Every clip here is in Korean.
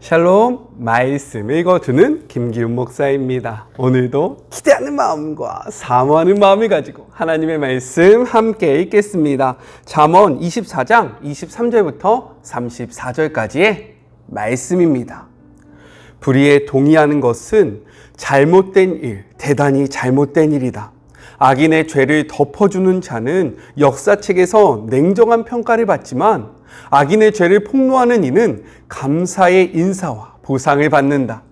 샬롬, 말씀 읽어주는 김기훈 목사입니다. 오늘도 기대하는 마음과 사모하는 마음을 가지고 하나님의 말씀 함께 읽겠습니다. 잠언 24장 23절부터 34절까지의 말씀입니다. 불의에 동의하는 것은 잘못된 일, 대단히 잘못된 일이다. 악인의 죄를 덮어주는 자는 역사책에서 냉정한 평가를 받지만 악인의 죄를 폭로하는 이는 감사의 인사와 보상을 받는다.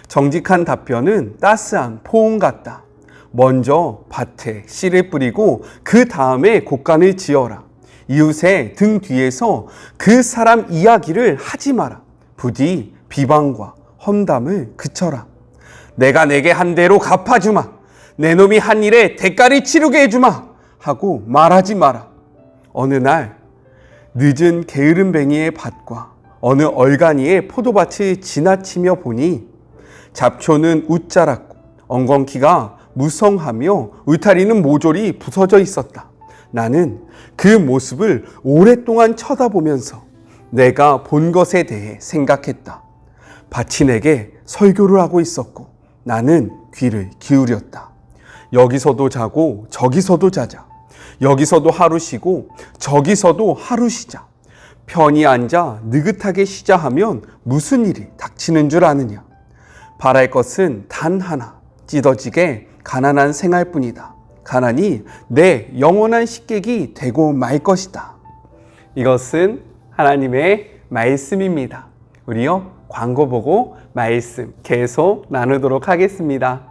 정직한 답변은 따스한 포옹 같다. 먼저 밭에 씨를 뿌리고 그 다음에 곡간을 지어라. 이웃의 등 뒤에서 그 사람 이야기를 하지 마라. 부디 비방과 험담을 그쳐라. 내가 내게 한 대로 갚아주마. 내 놈이 한 일에 대가를 치르게 해주마 하고 말하지 마라. 어느 날 늦은 게으름뱅이의 밭과 어느 얼간이의 포도밭을 지나치며 보니 잡초는 웃자랐고 엉겅퀴가 무성하며 울타리는 모조리 부서져 있었다. 나는 그 모습을 오랫동안 쳐다보면서 내가 본 것에 대해 생각했다. 밭이 내게 설교를 하고 있었고 나는 귀를 기울였다. 여기서도 자고 저기서도 자자. 여기서도 하루 쉬고 저기서도 하루 쉬자. 편히 앉아 느긋하게 쉬자 하면 무슨 일이 닥치는 줄 아느냐. 바랄 것은 단 하나, 찢어지게 가난한 생활뿐이다. 가난이 내 영원한 식객이 되고 말 것이다. 이것은 하나님의 말씀입니다. 우리요, 광고 보고 말씀 계속 나누도록 하겠습니다.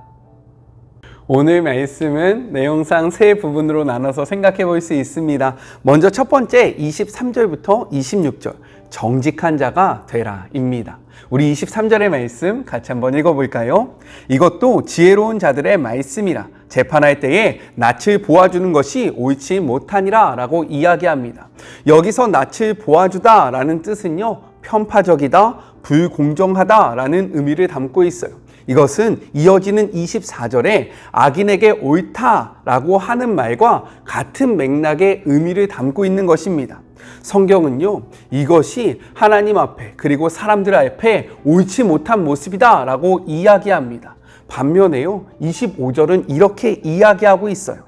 오늘 말씀은 내용상 세 부분으로 나눠서 생각해 볼 수 있습니다. 먼저 첫 번째 23절부터 26절 정직한 자가 되라 입니다. 우리 23절의 말씀 같이 한번 읽어볼까요? 이것도 지혜로운 자들의 말씀이라 재판할 때에 낯을 보아주는 것이 옳지 못하니라 라고 이야기합니다. 여기서 낯을 보아주다 라는 뜻은요, 편파적이다, 불공정하다 라는 의미를 담고 있어요. 이것은 이어지는 24절에 악인에게 옳다라고 하는 말과 같은 맥락의 의미를 담고 있는 것입니다. 성경은요, 이것이 하나님 앞에 그리고 사람들 앞에 옳지 못한 모습이다 라고 이야기합니다. 반면에요, 25절은 이렇게 이야기하고 있어요.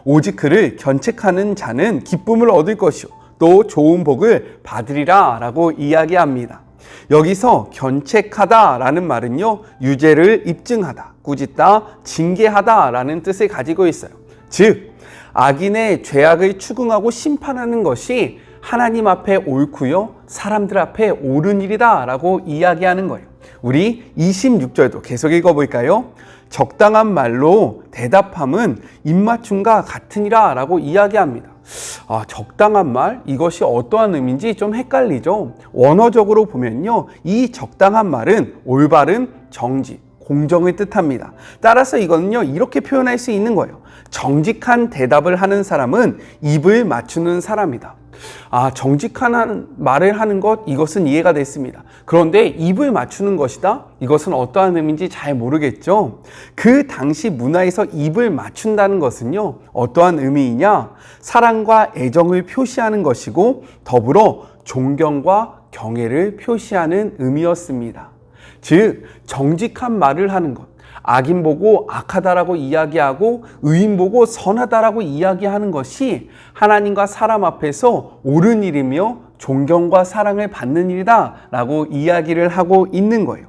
오직 그를 견책하는 자는 기쁨을 얻을 것이요 또 좋은 복을 받으리라 라고 이야기합니다. 여기서 견책하다 라는 말은요, 유죄를 입증하다, 꾸짖다, 징계하다 라는 뜻을 가지고 있어요. 즉, 악인의 죄악을 추궁하고 심판하는 것이 하나님 앞에 옳고요, 사람들 앞에 옳은 일이다 라고 이야기하는 거예요. 우리 26절도 계속 읽어볼까요? 적당한 말로 대답함은 입맞춤과 같으니라 라고 이야기합니다. 적당한 말? 이것이 어떠한 의미인지 좀 헷갈리죠? 원어적으로 보면요, 이 적당한 말은 올바른 정직, 공정을 뜻합니다. 따라서 이거는요, 이렇게 표현할 수 있는 거예요. 정직한 대답을 하는 사람은 입을 맞추는 사람이다. 정직한 말을 하는 것, 이것은 이해가 됐습니다. 그런데 입을 맞추는 것이다? 이것은 어떠한 의미인지 잘 모르겠죠? 그 당시 문화에서 입을 맞춘다는 것은요, 어떠한 의미이냐? 사랑과 애정을 표시하는 것이고 더불어 존경과 경애를 표시하는 의미였습니다. 즉, 정직한 말을 하는 것, 악인 보고 악하다라고 이야기하고 의인 보고 선하다라고 이야기하는 것이 하나님과 사람 앞에서 옳은 일이며 존경과 사랑을 받는 일이다 라고 이야기를 하고 있는 거예요.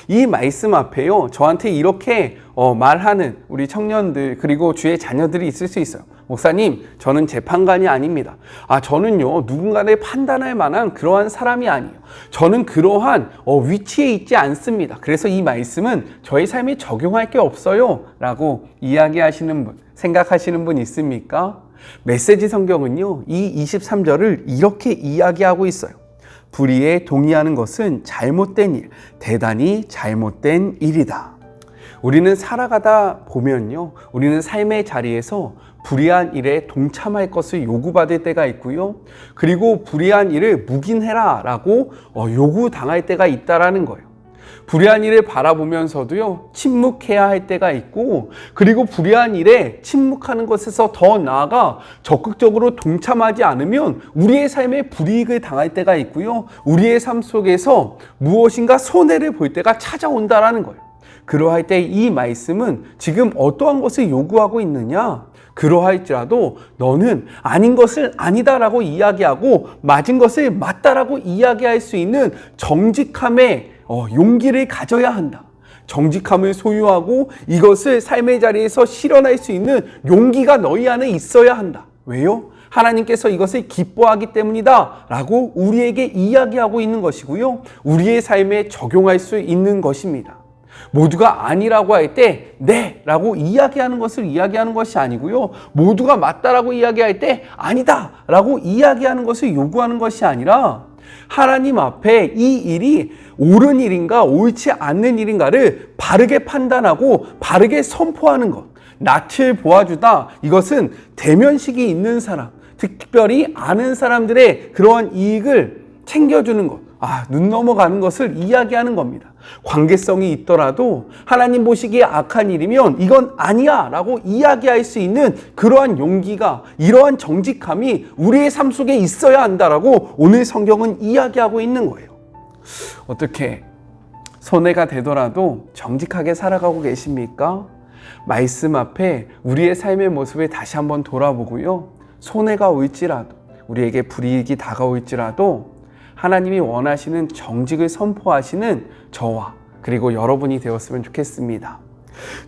이 말씀 앞에요, 저한테 이렇게 말하는 우리 청년들 그리고 주의 자녀들이 있을 수 있어요. 목사님, 저는 재판관이 아닙니다. 저는요, 누군가를 판단할 만한 그러한 사람이 아니에요. 저는 그러한 위치에 있지 않습니다. 그래서 이 말씀은 저희 삶에 적용할 게 없어요 라고 이야기하시는 분, 생각하시는 분 있습니까? 메시지 성경은요, 이 23절을 이렇게 이야기하고 있어요. 불의에 동의하는 것은 잘못된 일, 대단히 잘못된 일이다. 우리는 살아가다 보면요, 우리는 삶의 자리에서 불의한 일에 동참할 것을 요구받을 때가 있고요, 그리고 불의한 일을 묵인해라 라고 요구당할 때가 있다라는 거예요. 불의한 일을 바라보면서도요, 침묵해야 할 때가 있고, 그리고 불의한 일에 침묵하는 것에서 더 나아가 적극적으로 동참하지 않으면 우리의 삶에 불이익을 당할 때가 있고요, 우리의 삶 속에서 무엇인가 손해를 볼 때가 찾아온다라는 거예요. 그러할 때 이 말씀은 지금 어떠한 것을 요구하고 있느냐? 그러할지라도 너는 아닌 것을 아니다라고 이야기하고 맞은 것을 맞다라고 이야기할 수 있는 정직함의 용기를 가져야 한다. 정직함을 소유하고 이것을 삶의 자리에서 실현할 수 있는 용기가 너희 안에 있어야 한다. 왜요? 하나님께서 이것을 기뻐하기 때문이다 라고 우리에게 이야기하고 있는 것이고요, 우리의 삶에 적용할 수 있는 것입니다. 모두가 아니라고 할 때 네 라고 이야기하는 것을 이야기하는 것이 아니고요, 모두가 맞다라고 이야기할 때 아니다 라고 이야기하는 것을 요구하는 것이 아니라 하나님 앞에 이 일이 옳은 일인가 옳지 않는 일인가를 바르게 판단하고 바르게 선포하는 것, 낯을 보아주다. 이것은 대면식이 있는 사람, 특별히 아는 사람들의 그러한 이익을 챙겨주는 것, 눈 넘어가는 것을 이야기하는 겁니다. 관계성이 있더라도 하나님 보시기에 악한 일이면 이건 아니야 라고 이야기할 수 있는 그러한 용기가, 이러한 정직함이 우리의 삶 속에 있어야 한다라고 오늘 성경은 이야기하고 있는 거예요. 어떻게 손해가 되더라도 정직하게 살아가고 계십니까? 말씀 앞에 우리의 삶의 모습을 다시 한번 돌아보고요, 손해가 올지라도, 우리에게 불이익이 다가올지라도 하나님이 원하시는 정직을 선포하시는 저와 그리고 여러분이 되었으면 좋겠습니다.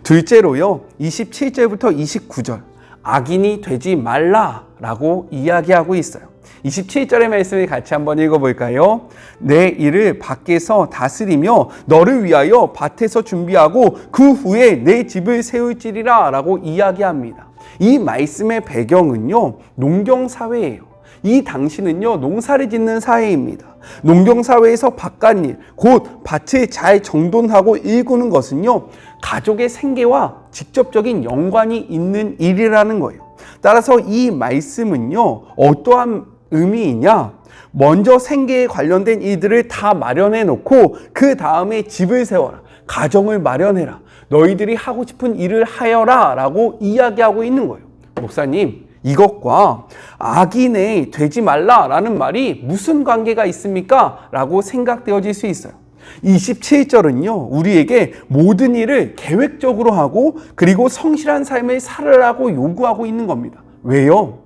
둘째로요, 27절부터 29절, 악인이 되지 말라라고 이야기하고 있어요. 27절의 말씀을 같이 한번 읽어볼까요? 내 일을 밖에서 다스리며 너를 위하여 밭에서 준비하고 그 후에 내 집을 세울지리라 라고 이야기합니다. 이 말씀의 배경은요, 농경사회예요. 이 당시는요, 농사를 짓는 사회입니다. 농경사회에서 바깥일, 곧 밭을 잘 정돈하고 일구는 것은요, 가족의 생계와 직접적인 연관이 있는 일이라는 거예요. 따라서 이 말씀은요, 어떠한 의미이냐? 먼저 생계에 관련된 일들을 다 마련해 놓고 그 다음에 집을 세워라, 가정을 마련해라, 너희들이 하고 싶은 일을 하여라 라고 이야기하고 있는 거예요. 목사님, 이것과 악인이 되지 말라라는 말이 무슨 관계가 있습니까? 라고 생각되어질 수 있어요. 27절은요, 우리에게 모든 일을 계획적으로 하고 그리고 성실한 삶을 살아라고 요구하고 있는 겁니다. 왜요?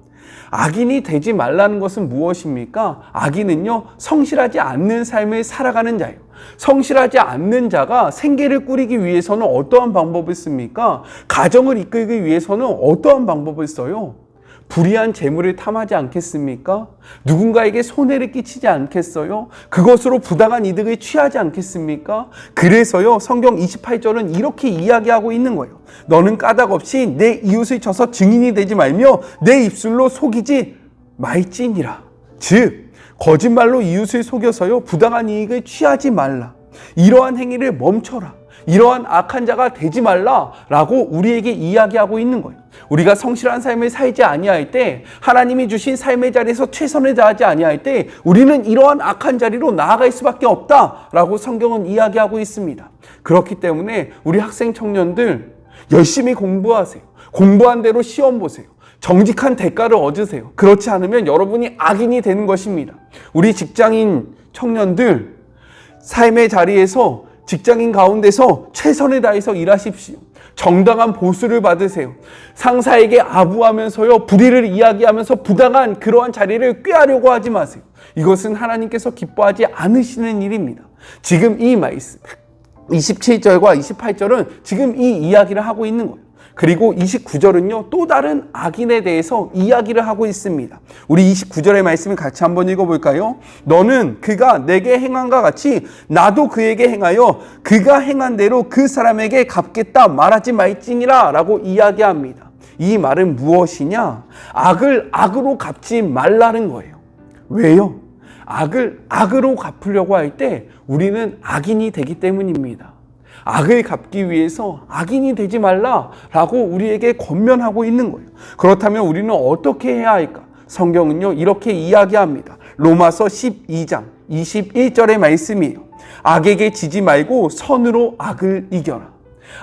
악인이 되지 말라는 것은 무엇입니까? 악인은요, 성실하지 않는 삶을 살아가는 자예요. 성실하지 않는 자가 생계를 꾸리기 위해서는 어떠한 방법을 씁니까? 가정을 이끌기 위해서는 어떠한 방법을 써요? 불의한 재물을 탐하지 않겠습니까? 누군가에게 손해를 끼치지 않겠어요? 그것으로 부당한 이득을 취하지 않겠습니까? 그래서요, 성경 28절은 이렇게 이야기하고 있는 거예요. 너는 까닭 없이 내 이웃을 쳐서 증인이 되지 말며 내 입술로 속이지 말지니라. 즉, 거짓말로 이웃을 속여서요, 부당한 이익을 취하지 말라. 이러한 행위를 멈춰라. 이러한 악한 자가 되지 말라라고 우리에게 이야기하고 있는 거예요. 우리가 성실한 삶을 살지 아니할 때, 하나님이 주신 삶의 자리에서 최선을 다하지 아니할 때 우리는 이러한 악한 자리로 나아갈 수밖에 없다라고 성경은 이야기하고 있습니다. 그렇기 때문에 우리 학생 청년들 열심히 공부하세요. 공부한 대로 시험 보세요. 정직한 대가를 얻으세요. 그렇지 않으면 여러분이 악인이 되는 것입니다. 우리 직장인 청년들, 삶의 자리에서 직장인 가운데서 최선을 다해서 일하십시오. 정당한 보수를 받으세요. 상사에게 아부하면서요, 불의를 이야기하면서 부당한 그러한 자리를 꾀하려고 하지 마세요. 이것은 하나님께서 기뻐하지 않으시는 일입니다. 지금 이 말씀 27절과 28절은 지금 이 이야기를 하고 있는 거예요. 그리고 29절은요, 또 다른 악인에 대해서 이야기를 하고 있습니다. 우리 29절의 말씀을 같이 한번 읽어볼까요? 너는 그가 내게 행한과 같이 나도 그에게 행하여 그가 행한 대로 그 사람에게 갚겠다 말하지 말지니라 라고 이야기합니다. 이 말은 무엇이냐? 악을 악으로 갚지 말라는 거예요. 왜요? 악을 악으로 갚으려고 할 때 우리는 악인이 되기 때문입니다. 악을 갚기 위해서 악인이 되지 말라라고 우리에게 권면하고 있는 거예요. 그렇다면 우리는 어떻게 해야 할까? 성경은요, 이렇게 이야기합니다. 로마서 12장 21절의 말씀이에요. 악에게 지지 말고 선으로 악을 이겨라.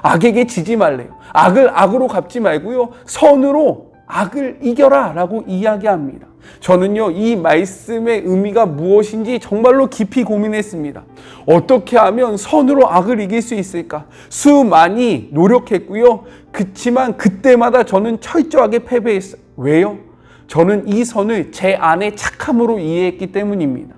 악에게 지지 말래요. 악을 악으로 갚지 말고요. 선으로 악을 이겨라 라고 이야기합니다. 저는요, 이 말씀의 의미가 무엇인지 정말로 깊이 고민했습니다. 어떻게 하면 선으로 악을 이길 수 있을까? 수많이 노력했고요. 그치만 그때마다 저는 철저하게 패배했어요. 왜요? 저는 이 선을 제 안의 착함으로 이해했기 때문입니다.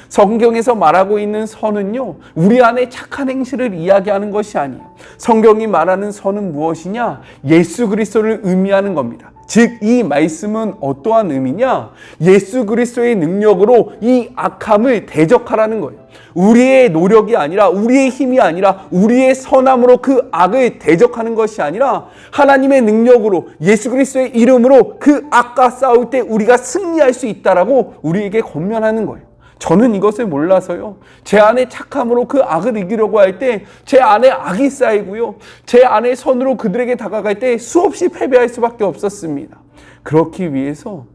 성경에서 말하고 있는 선은요, 우리 안에 착한 행실을 이야기하는 것이 아니에요. 성경이 말하는 선은 무엇이냐? 예수 그리스도를 의미하는 겁니다. 즉, 이 말씀은 어떠한 의미냐? 예수 그리스도의 능력으로 이 악함을 대적하라는 거예요. 우리의 노력이 아니라, 우리의 힘이 아니라, 우리의 선함으로 그 악을 대적하는 것이 아니라 하나님의 능력으로, 예수 그리스도의 이름으로 그 악과 싸울 때 우리가 승리할 수 있다라고 우리에게 권면하는 거예요. 저는 이것을 몰라서요, 제 안에 착함으로 그 악을 이기려고 할 때 제 안에 악이 쌓이고요, 제 안에 선으로 그들에게 다가갈 때 수없이 패배할 수밖에 없었습니다. 그렇기 위해서,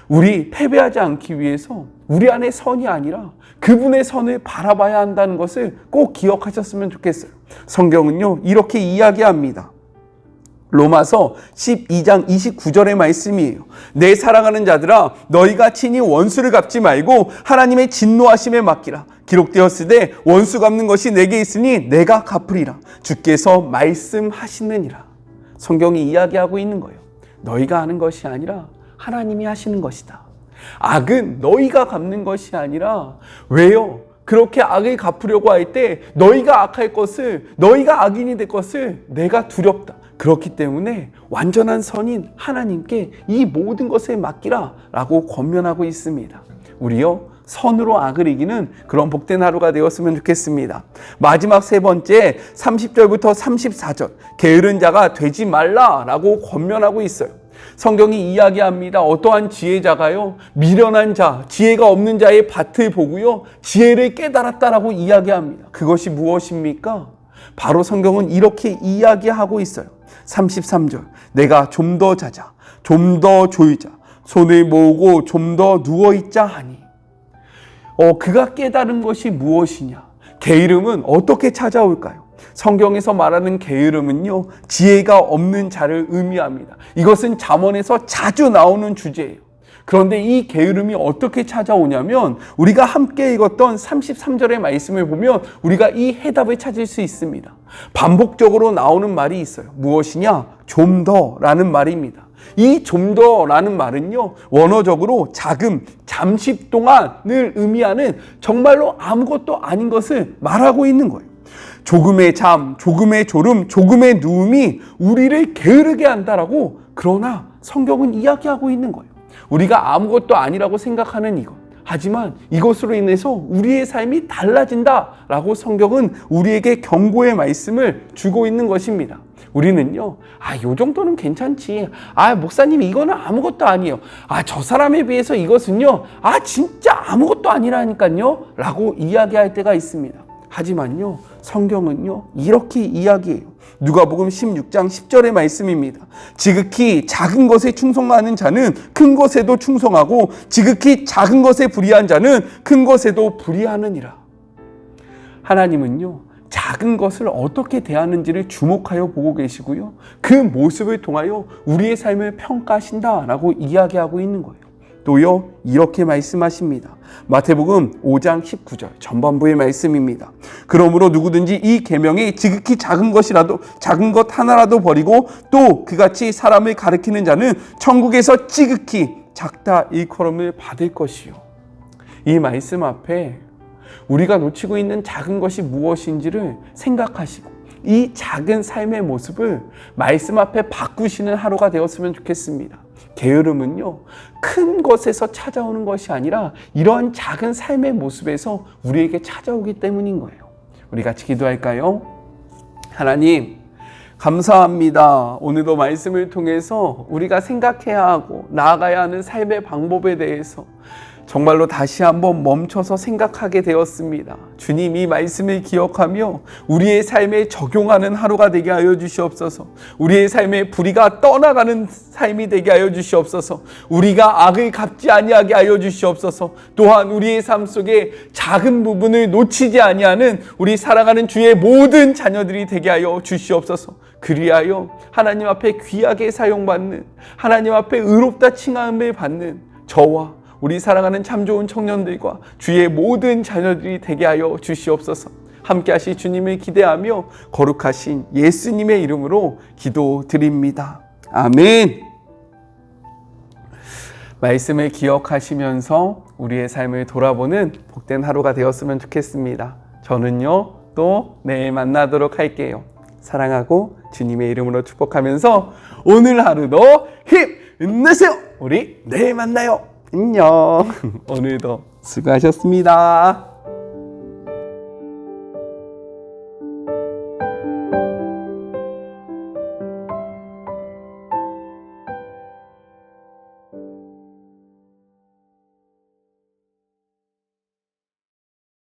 우리 패배하지 않기 위해서 우리 안에 선이 아니라 그분의 선을 바라봐야 한다는 것을 꼭 기억하셨으면 좋겠어요. 성경은요, 이렇게 이야기합니다. 로마서 12장 29절의 말씀이에요. 내 사랑하는 자들아, 너희가 친히 원수를 갚지 말고 하나님의 진노하심에 맡기라. 기록되었으되 원수 갚는 것이 내게 있으니 내가 갚으리라. 주께서 말씀하시느니라. 성경이 이야기하고 있는 거예요. 너희가 하는 것이 아니라 하나님이 하시는 것이다. 악은 너희가 갚는 것이 아니라, 왜요? 그렇게 악을 갚으려고 할 때 너희가 악할 것을, 너희가 악인이 될 것을 내가 두렵다. 그렇기 때문에 완전한 선인 하나님께 이 모든 것을 맡기라 라고 권면하고 있습니다. 우리요, 선으로 악을 이기는 그런 복된 하루가 되었으면 좋겠습니다. 마지막 세 번째, 30절부터 34절, 게으른 자가 되지 말라라고 권면하고 있어요. 성경이 이야기합니다. 어떠한 지혜자가요, 미련한 자, 지혜가 없는 자의 밭을 보고요, 지혜를 깨달았다라고 이야기합니다. 그것이 무엇입니까? 바로 성경은 이렇게 이야기하고 있어요. 33절, 내가 좀 더 자자, 좀 더 졸자, 손을 모으고 좀 더 누워있자 하니. 그가 깨달은 것이 무엇이냐? 게으름은 어떻게 찾아올까요? 성경에서 말하는 게으름은요, 지혜가 없는 자를 의미합니다. 이것은 잠언에서 자주 나오는 주제예요. 그런데 이 게으름이 어떻게 찾아오냐면, 우리가 함께 읽었던 33절의 말씀을 보면 우리가 이 해답을 찾을 수 있습니다. 반복적으로 나오는 말이 있어요. 무엇이냐? 좀 더라는 말입니다. 이 좀 더라는 말은요, 원어적으로 자금, 잠시 동안을 의미하는 정말로 아무것도 아닌 것을 말하고 있는 거예요. 조금의 잠, 조금의 졸음, 조금의 누움이 우리를 게으르게 한다라고, 그러나 성경은 이야기하고 있는 거예요. 우리가 아무것도 아니라고 생각하는 이것, 하지만 이것으로 인해서 우리의 삶이 달라진다라고 성경은 우리에게 경고의 말씀을 주고 있는 것입니다. 우리는요, 요 정도는 괜찮지. 목사님, 이거는 아무것도 아니에요. 저 사람에 비해서 이것은요, 진짜 아무것도 아니라니까요 라고 이야기할 때가 있습니다. 하지만요, 성경은요, 이렇게 이야기해요. 누가복음 16장 10절의 말씀입니다. 지극히 작은 것에 충성하는 자는 큰 것에도 충성하고, 지극히 작은 것에 불의한 자는 큰 것에도 불의하느니라. 하나님은요, 작은 것을 어떻게 대하는지를 주목하여 보고 계시고요, 그 모습을 통하여 우리의 삶을 평가하신다라고 이야기하고 있는 거예요. 또요, 이렇게 말씀하십니다. 마태복음 5장 19절 전반부의 말씀입니다. 그러므로 누구든지 이 계명이 지극히 작은 것 하나라도 버리고 또 그같이 사람을 가르치는 자는 천국에서 지극히 작다 일컬음을 받을 것이요. 이 말씀 앞에 우리가 놓치고 있는 작은 것이 무엇인지를 생각하시고, 이 작은 삶의 모습을 말씀 앞에 바꾸시는 하루가 되었으면 좋겠습니다. 게으름은요, 큰 것에서 찾아오는 것이 아니라 이러한 작은 삶의 모습에서 우리에게 찾아오기 때문인 거예요. 우리 같이 기도할까요? 하나님, 감사합니다. 오늘도 말씀을 통해서 우리가 생각해야 하고 나아가야 하는 삶의 방법에 대해서 정말로 다시 한번 멈춰서 생각하게 되었습니다. 주님, 이 말씀을 기억하며 우리의 삶에 적용하는 하루가 되게 하여 주시옵소서. 우리의 삶에 불의가 떠나가는 삶이 되게 하여 주시옵소서. 우리가 악을 갚지 아니하게 하여 주시옵소서. 또한 우리의 삶 속에 작은 부분을 놓치지 아니하는 우리 사랑하는 주의 모든 자녀들이 되게 하여 주시옵소서. 그리하여 하나님 앞에 귀하게 사용받는, 하나님 앞에 의롭다 칭함을 받는 저와 우리 사랑하는 참 좋은 청년들과 주의 모든 자녀들이 되게 하여 주시옵소서. 함께 하실 주님을 기대하며 거룩하신 예수님의 이름으로 기도드립니다. 아멘. 말씀을 기억하시면서 우리의 삶을 돌아보는 복된 하루가 되었으면 좋겠습니다. 저는요, 또 내일 만나도록 할게요. 사랑하고 주님의 이름으로 축복하면서 오늘 하루도 힘내세요. 우리 내일 만나요. 안녕. 오늘도 수고하셨습니다.